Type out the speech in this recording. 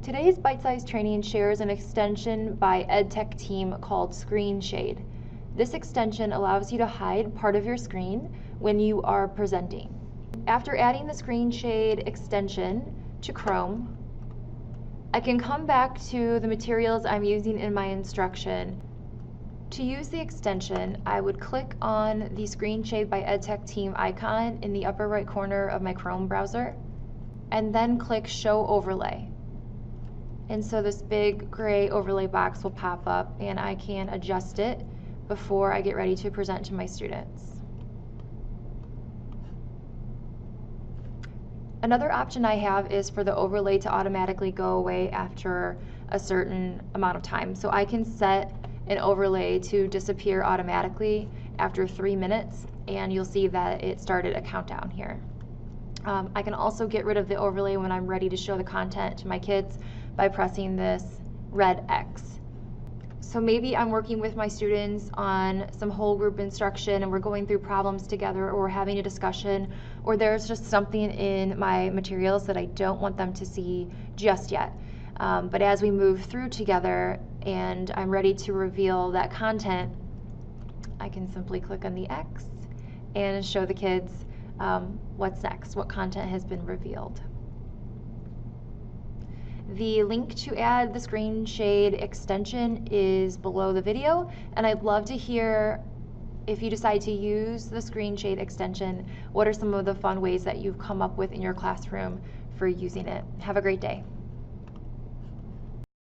Today's bite-sized training shares an extension by EdTechTeam called ScreenShade. This extension allows you to hide part of your screen when you are presenting. After adding the ScreenShade extension to Chrome, I can come back to the materials I'm using in my instruction. To use the extension, I would click on the ScreenShade by EdTechTeam icon in the upper right corner of my Chrome browser, and then click Show Overlay. And so this big gray overlay box will pop up and I can adjust it before I get ready to present to my students. Another option I have is for the overlay to automatically go away after a certain amount of time. So I can set an overlay to disappear automatically after 3 minutes, and you'll see that it started a countdown here. I can also get rid of the overlay when I'm ready to show the content to my kids by pressing this red X. So maybe I'm working with my students on some whole group instruction and we're going through problems together, or we're having a discussion, or there's just something in my materials that I don't want them to see just yet. But as we move through together and I'm ready to reveal that content, I can simply click on the X and show the kids what's next, what content has been revealed. The link to add the ScreenShade extension is below the video, and I'd love to hear, if you decide to use the ScreenShade extension, what are some of the fun ways that you've come up with in your classroom for using it. Have a great day.